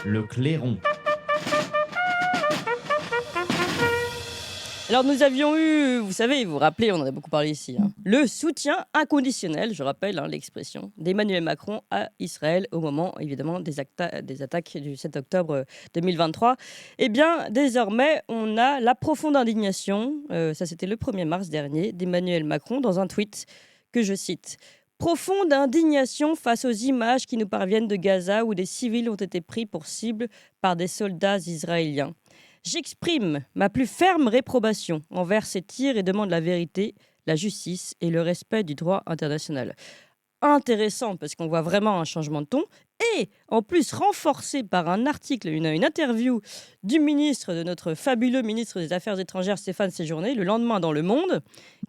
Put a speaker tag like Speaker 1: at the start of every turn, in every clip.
Speaker 1: Le clairon.
Speaker 2: Alors nous avions eu, vous savez, vous vous rappelez, on en a beaucoup parlé ici, le soutien inconditionnel, je rappelle l'expression, d'Emmanuel Macron à Israël au moment évidemment des attaques du 7 octobre 2023. Eh bien désormais on a la profonde indignation, ça c'était le 1er mars dernier, d'Emmanuel Macron dans un tweet que je cite. Profonde indignation face aux images qui nous parviennent de Gaza où des civils ont été pris pour cible par des soldats israéliens. J'exprime ma plus ferme réprobation envers ces tirs et demande la vérité, la justice et le respect du droit international. Intéressant parce qu'on voit vraiment un changement de ton et en plus renforcé par un article, une interview du ministre, de notre fabuleux ministre des Affaires étrangères Stéphane Séjourné, le lendemain dans Le Monde,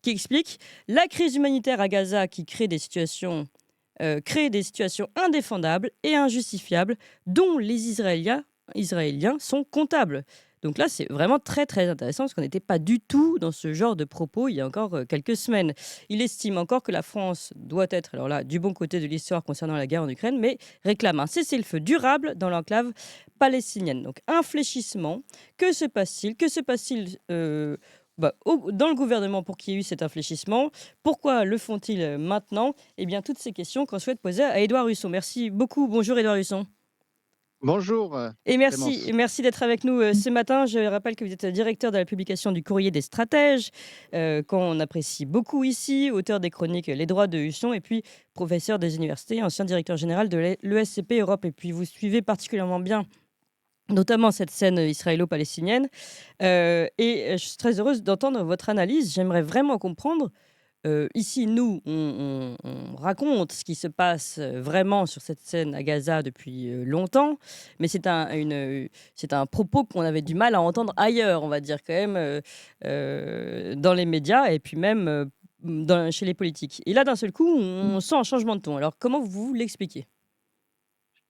Speaker 2: qui explique la crise humanitaire à Gaza qui crée des situations indéfendables et injustifiables dont les Israéliens sont comptables. Donc là, c'est vraiment très très intéressant parce qu'on n'était pas du tout dans ce genre de propos il y a encore quelques semaines. Il estime encore que la France doit être, alors là, du bon côté de l'histoire concernant la guerre en Ukraine, mais réclame un cessez-le-feu durable dans l'enclave palestinienne. Donc un fléchissement. Que se passe-t-il dans le gouvernement pour qu'il y ait eu cet infléchissement? Pourquoi le font-ils maintenant? Eh bien, toutes ces questions qu'on souhaite poser à Édouard Husson. Merci beaucoup. Bonjour Édouard Husson.
Speaker 3: Bonjour,
Speaker 2: Et
Speaker 3: Clémence.
Speaker 2: merci d'être avec nous ce matin. Je rappelle que vous êtes directeur de la publication du Courrier des stratèges, qu'on apprécie beaucoup ici, auteur des chroniques Les droits de Husson, et puis professeur des universités, ancien directeur général de l'ESCP Europe. Et puis vous suivez particulièrement bien notamment cette scène israélo-palestinienne. Et je suis très heureuse d'entendre votre analyse. J'aimerais vraiment comprendre. Ici, nous, on raconte ce qui se passe vraiment sur cette scène à Gaza depuis longtemps, mais c'est un propos qu'on avait du mal à entendre ailleurs, on va dire quand même, dans les médias et puis même chez les politiques. Et là, d'un seul coup, on sent un changement de ton. Alors, comment vous l'expliquez?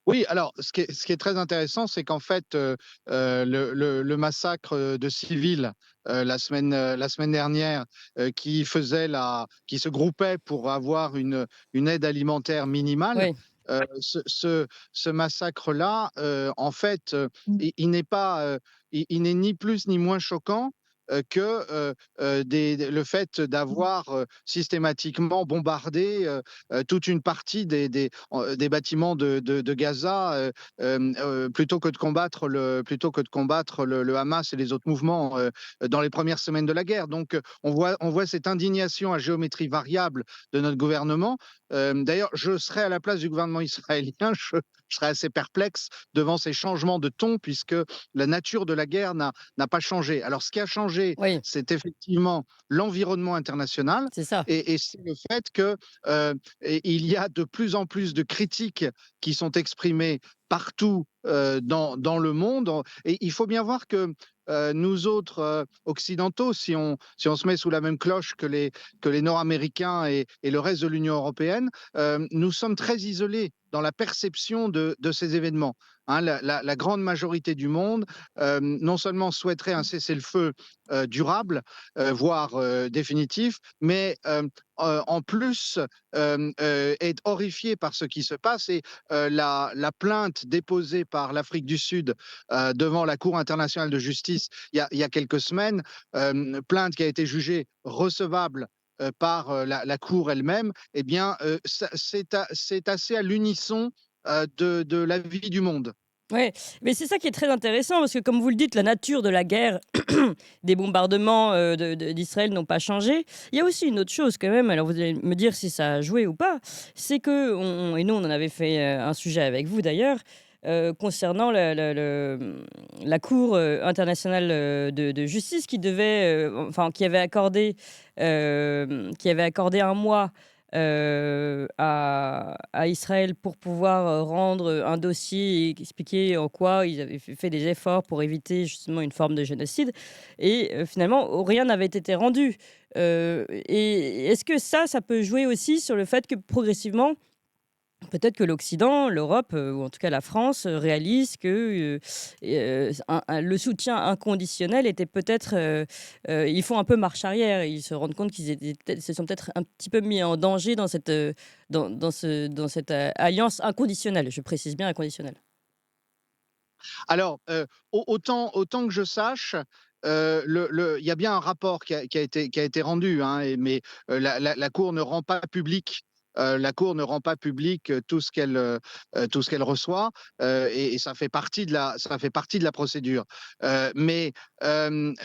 Speaker 3: Oui, alors ce qui est très intéressant, c'est qu'en fait, le massacre, de civils, la semaine dernière, qui se groupaient pour avoir une aide alimentaire minimale,
Speaker 2: Oui,
Speaker 3: ce massacre-là, en fait, il n'est pas, il n'est ni plus ni moins choquant, que, le fait d'avoir, systématiquement bombardé, toute une partie des bâtiments de Gaza, plutôt que de combattre le Hamas et les autres mouvements, dans les premières semaines de la guerre. Donc, on voit cette indignation à géométrie variable de notre gouvernement. D'ailleurs, je serais à la place du gouvernement israélien, je serais assez perplexe devant ces changements de ton, puisque la nature de la guerre n'a pas changé. Alors, ce qui a changé,
Speaker 2: oui,
Speaker 3: c'est effectivement l'environnement international,
Speaker 2: c'est ça.
Speaker 3: et c'est le fait que, il y a de plus en plus de critiques qui sont exprimées partout, dans le monde. Et il faut bien voir que, nous autres, occidentaux, si on se met sous la même cloche que les Nord-Américains et le reste de l'Union européenne, nous sommes très isolés dans la perception de ces événements, hein. La grande majorité du monde, non seulement souhaiterait un cessez-le-feu, durable, voire, définitif, mais, en plus, est horrifié par ce qui se passe. Et la plainte déposée par l'Afrique du Sud, devant la Cour internationale de justice il y a quelques semaines, plainte qui a été jugée recevable, par, la Cour elle-même. Eh bien, c'est assez à l'unisson, de l'avis du monde.
Speaker 2: Ouais, mais c'est ça qui est très intéressant parce que comme vous le dites, la nature de la guerre, des bombardements d'Israël n'ont pas changé. Il y a aussi une autre chose quand même, alors vous allez me dire si ça a joué ou pas, c'est que, et nous on en avait fait un sujet avec vous d'ailleurs, concernant la Cour internationale de justice qui avait accordé un mois à Israël pour pouvoir rendre un dossier et expliquer en quoi ils avaient fait des efforts pour éviter justement une forme de génocide. Et finalement, rien n'avait été rendu. Et est-ce que ça peut jouer aussi sur le fait que progressivement, peut-être que l'Occident, l'Europe, ou en tout cas la France, réalise que, le soutien inconditionnel était peut-être, ils font un peu marche arrière. Ils se rendent compte qu'ils se sont peut-être un petit peu mis en danger dans cette alliance inconditionnelle. Je précise bien inconditionnelle.
Speaker 3: Alors, autant que je sache, il y a bien un rapport qui a été rendu, hein, mais la Cour ne rend pas public. La Cour ne rend pas public tout ce qu'elle reçoit, et ça fait partie de la procédure. Mais on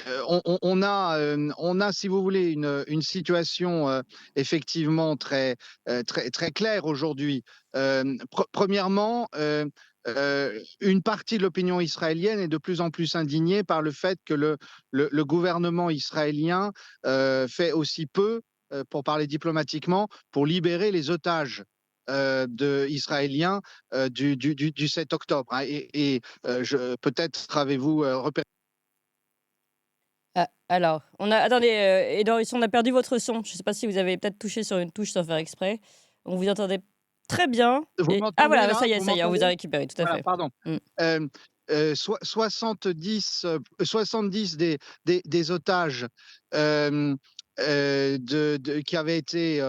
Speaker 3: a, si vous voulez, une situation effectivement très, très claire aujourd'hui. Premièrement, une partie de l'opinion israélienne est de plus en plus indignée par le fait que le gouvernement israélien fait aussi peu, pour parler diplomatiquement, pour libérer les otages israéliens du 7 octobre, hein. Peut-être avez-vous repéré.
Speaker 2: Ah, alors, attendez, Edouard Husson, on a perdu votre son. Je ne sais pas si vous avez peut-être touché sur une touche sans faire exprès. On vous entendait très bien.
Speaker 3: Vous
Speaker 2: Ah
Speaker 3: m'entendez
Speaker 2: voilà, ça
Speaker 3: là?
Speaker 2: y est,
Speaker 3: Vous
Speaker 2: ça y est, on vous a
Speaker 3: m'entendez?
Speaker 2: récupéré, tout à
Speaker 3: Voilà,
Speaker 2: fait.
Speaker 3: pardon.
Speaker 2: Mm.
Speaker 3: 70 des otages qui avaient été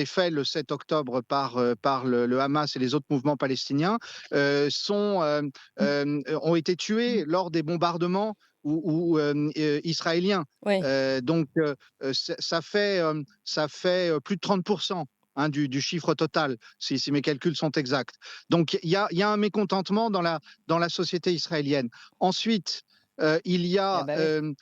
Speaker 3: faits le 7 octobre par le Hamas et les autres mouvements palestiniens ont été tués lors des bombardements israéliens.
Speaker 2: Oui.
Speaker 3: Ça fait plus de 30%, hein, du chiffre total, si mes calculs sont exacts. Donc il y a un mécontentement dans la société israélienne. Ensuite, il y
Speaker 2: Ah
Speaker 3: a,
Speaker 2: bah oui.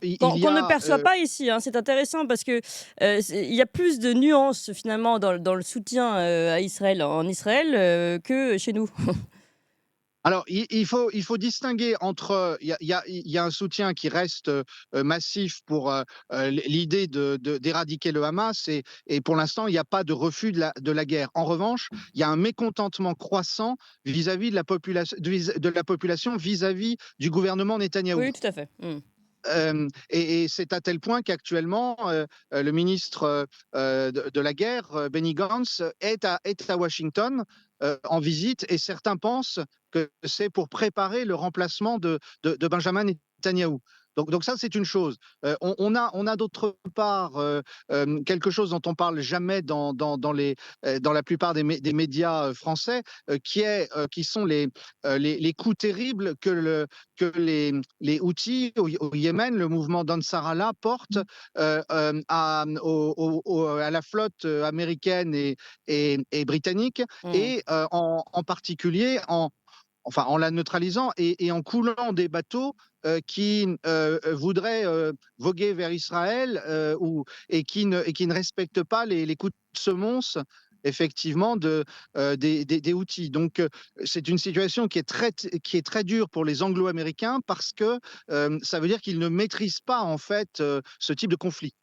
Speaker 3: il y
Speaker 2: Qu'on ne
Speaker 3: a,
Speaker 2: perçoit pas ici, hein. C'est intéressant parce que il y a plus de nuances finalement dans le soutien à Israël en Israël que chez nous.
Speaker 3: alors, il faut distinguer entre, il y a un soutien qui reste massif pour l'idée d'éradiquer le Hamas, et pour l'instant, il n'y a pas de refus de la guerre. En revanche, il y a un mécontentement croissant vis-à-vis de la population vis-à-vis du gouvernement Netanyahou.
Speaker 2: Oui, tout à fait. Mm.
Speaker 3: Et c'est à tel point qu'actuellement, le ministre de la guerre, Benny Gantz, est à Washington en visite, et certains pensent que c'est pour préparer le remplacement de Benjamin Netanyahou. Donc ça, c'est une chose. On a d'autre part quelque chose dont on parle jamais dans la plupart des médias français, qui sont les coups terribles que les Houthis au Yémen, le mouvement d'Ansar Allah, porte à la flotte américaine et britannique,
Speaker 2: Mm.
Speaker 3: et en particulier en la neutralisant, et en coulant des bateaux qui voudraient voguer vers Israël, et qui ne respectent pas les coups de semonce, effectivement, des Houthis. Donc c'est une situation qui est très dure pour les Anglo-Américains, parce que ça veut dire qu'ils ne maîtrisent pas en fait ce type de conflit.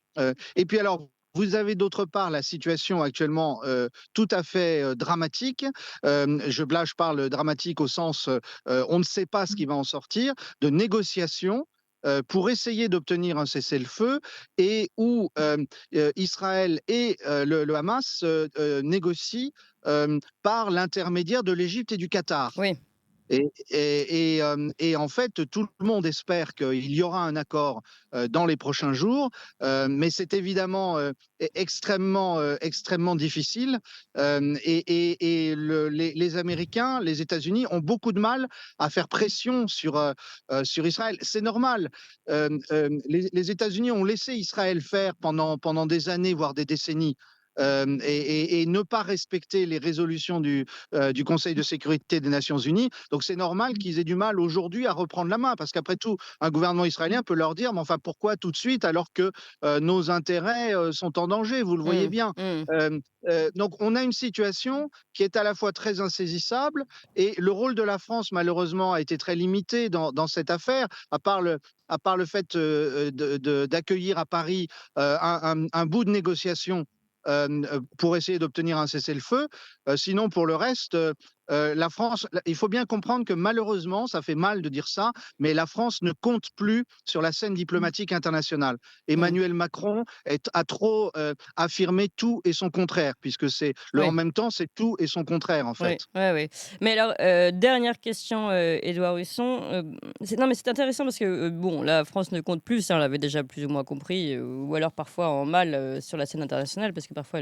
Speaker 3: Et puis alors, vous avez d'autre part la situation actuellement tout à fait dramatique. Je parle dramatique au sens, on ne sait pas ce qui va en sortir, de négociations pour essayer d'obtenir un cessez-le-feu, et où Israël et le Hamas négocient par l'intermédiaire de l'Égypte et du Qatar.
Speaker 2: Oui.
Speaker 3: Et en fait, tout le monde espère qu'il y aura un accord dans les prochains jours, mais c'est évidemment extrêmement difficile. Les Américains, les États-Unis ont beaucoup de mal à faire pression sur Israël. C'est normal. Les États-Unis ont laissé Israël faire pendant des années, voire des décennies. Et ne pas respecter les résolutions du Conseil de sécurité des Nations Unies. Donc c'est normal qu'ils aient du mal aujourd'hui à reprendre la main, parce qu'après tout, un gouvernement israélien peut leur dire, mais enfin, pourquoi tout de suite, alors que nos intérêts sont en danger, vous le voyez
Speaker 2: Mm.
Speaker 3: bien.
Speaker 2: Mm.
Speaker 3: Donc on a une situation qui est à la fois très insaisissable, et le rôle de la France, malheureusement, a été très limité dans cette affaire, à part le fait d'accueillir à Paris un bout de négociation pour essayer d'obtenir un cessez-le-feu. Sinon, pour le reste, la France, il faut bien comprendre que malheureusement, ça fait mal de dire ça, mais la France ne compte plus sur la scène diplomatique internationale.
Speaker 2: Mm.
Speaker 3: Emmanuel Macron a trop affirmé tout et son contraire, puisque c'est le en
Speaker 2: Oui.
Speaker 3: même temps, c'est tout et son contraire, en
Speaker 2: Oui,
Speaker 3: fait.
Speaker 2: ouais, ouais. Mais alors, dernière question, Édouard Husson, non, mais c'est intéressant parce que, bon, la France ne compte plus, ça, on l'avait déjà plus ou moins compris, ou alors parfois en mal, sur la scène internationale parce que parfois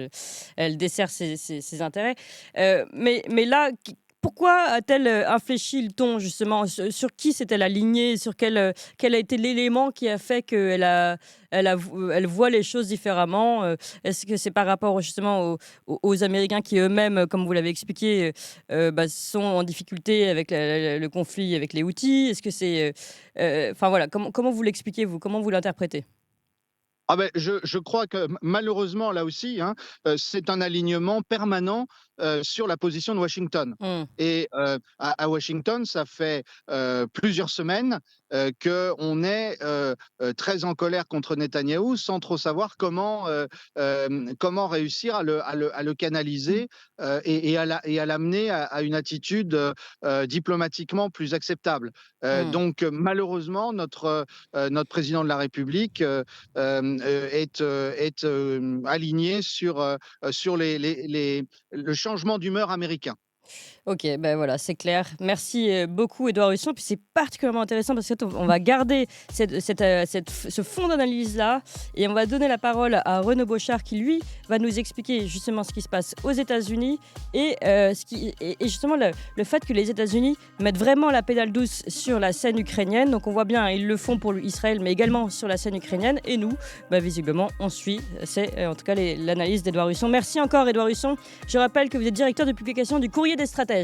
Speaker 2: elle dessert ses intérêts. Mais là, pourquoi a-t-elle infléchi le ton, justement? Sur qui s'est-elle alignée? Sur quel a été l'élément qui a fait qu'elle voit les choses différemment? Est-ce que c'est par rapport justement aux Américains qui eux-mêmes, comme vous l'avez expliqué, sont en difficulté avec le conflit avec les Houthis? Est-ce que c'est, enfin voilà, comment vous l'expliquez vous? Comment vous l'interprétez?
Speaker 3: Ah ben, je crois que malheureusement, là aussi, hein, c'est un alignement permanent sur la position de Washington.
Speaker 2: Mmh.
Speaker 3: Et à Washington, ça fait plusieurs semaines qu'on est très en colère contre Netanyahou sans trop savoir comment réussir à le canaliser et à l'amener à une attitude diplomatiquement plus acceptable.
Speaker 2: Mmh.
Speaker 3: Donc malheureusement, notre président de la République est aligné sur le changement d'humeur américain.
Speaker 2: OK, ben voilà, c'est clair. Merci, beaucoup Édouard Husson. Puis c'est particulièrement intéressant parce qu'en fait, on va garder ce fond d'analyse-là et on va donner la parole à Renaud Beauchard qui, lui, va nous expliquer justement ce qui se passe aux États-Unis et justement le fait que les États-Unis mettent vraiment la pédale douce sur la scène ukrainienne. Donc on voit bien, ils le font pour Israël, mais également sur la scène ukrainienne. Et nous, visiblement, on suit. C'est en tout cas l'analyse d'Édouard Husson. Merci encore Édouard Husson. Je rappelle que vous êtes directeur de publication du Courrier des Stratèges.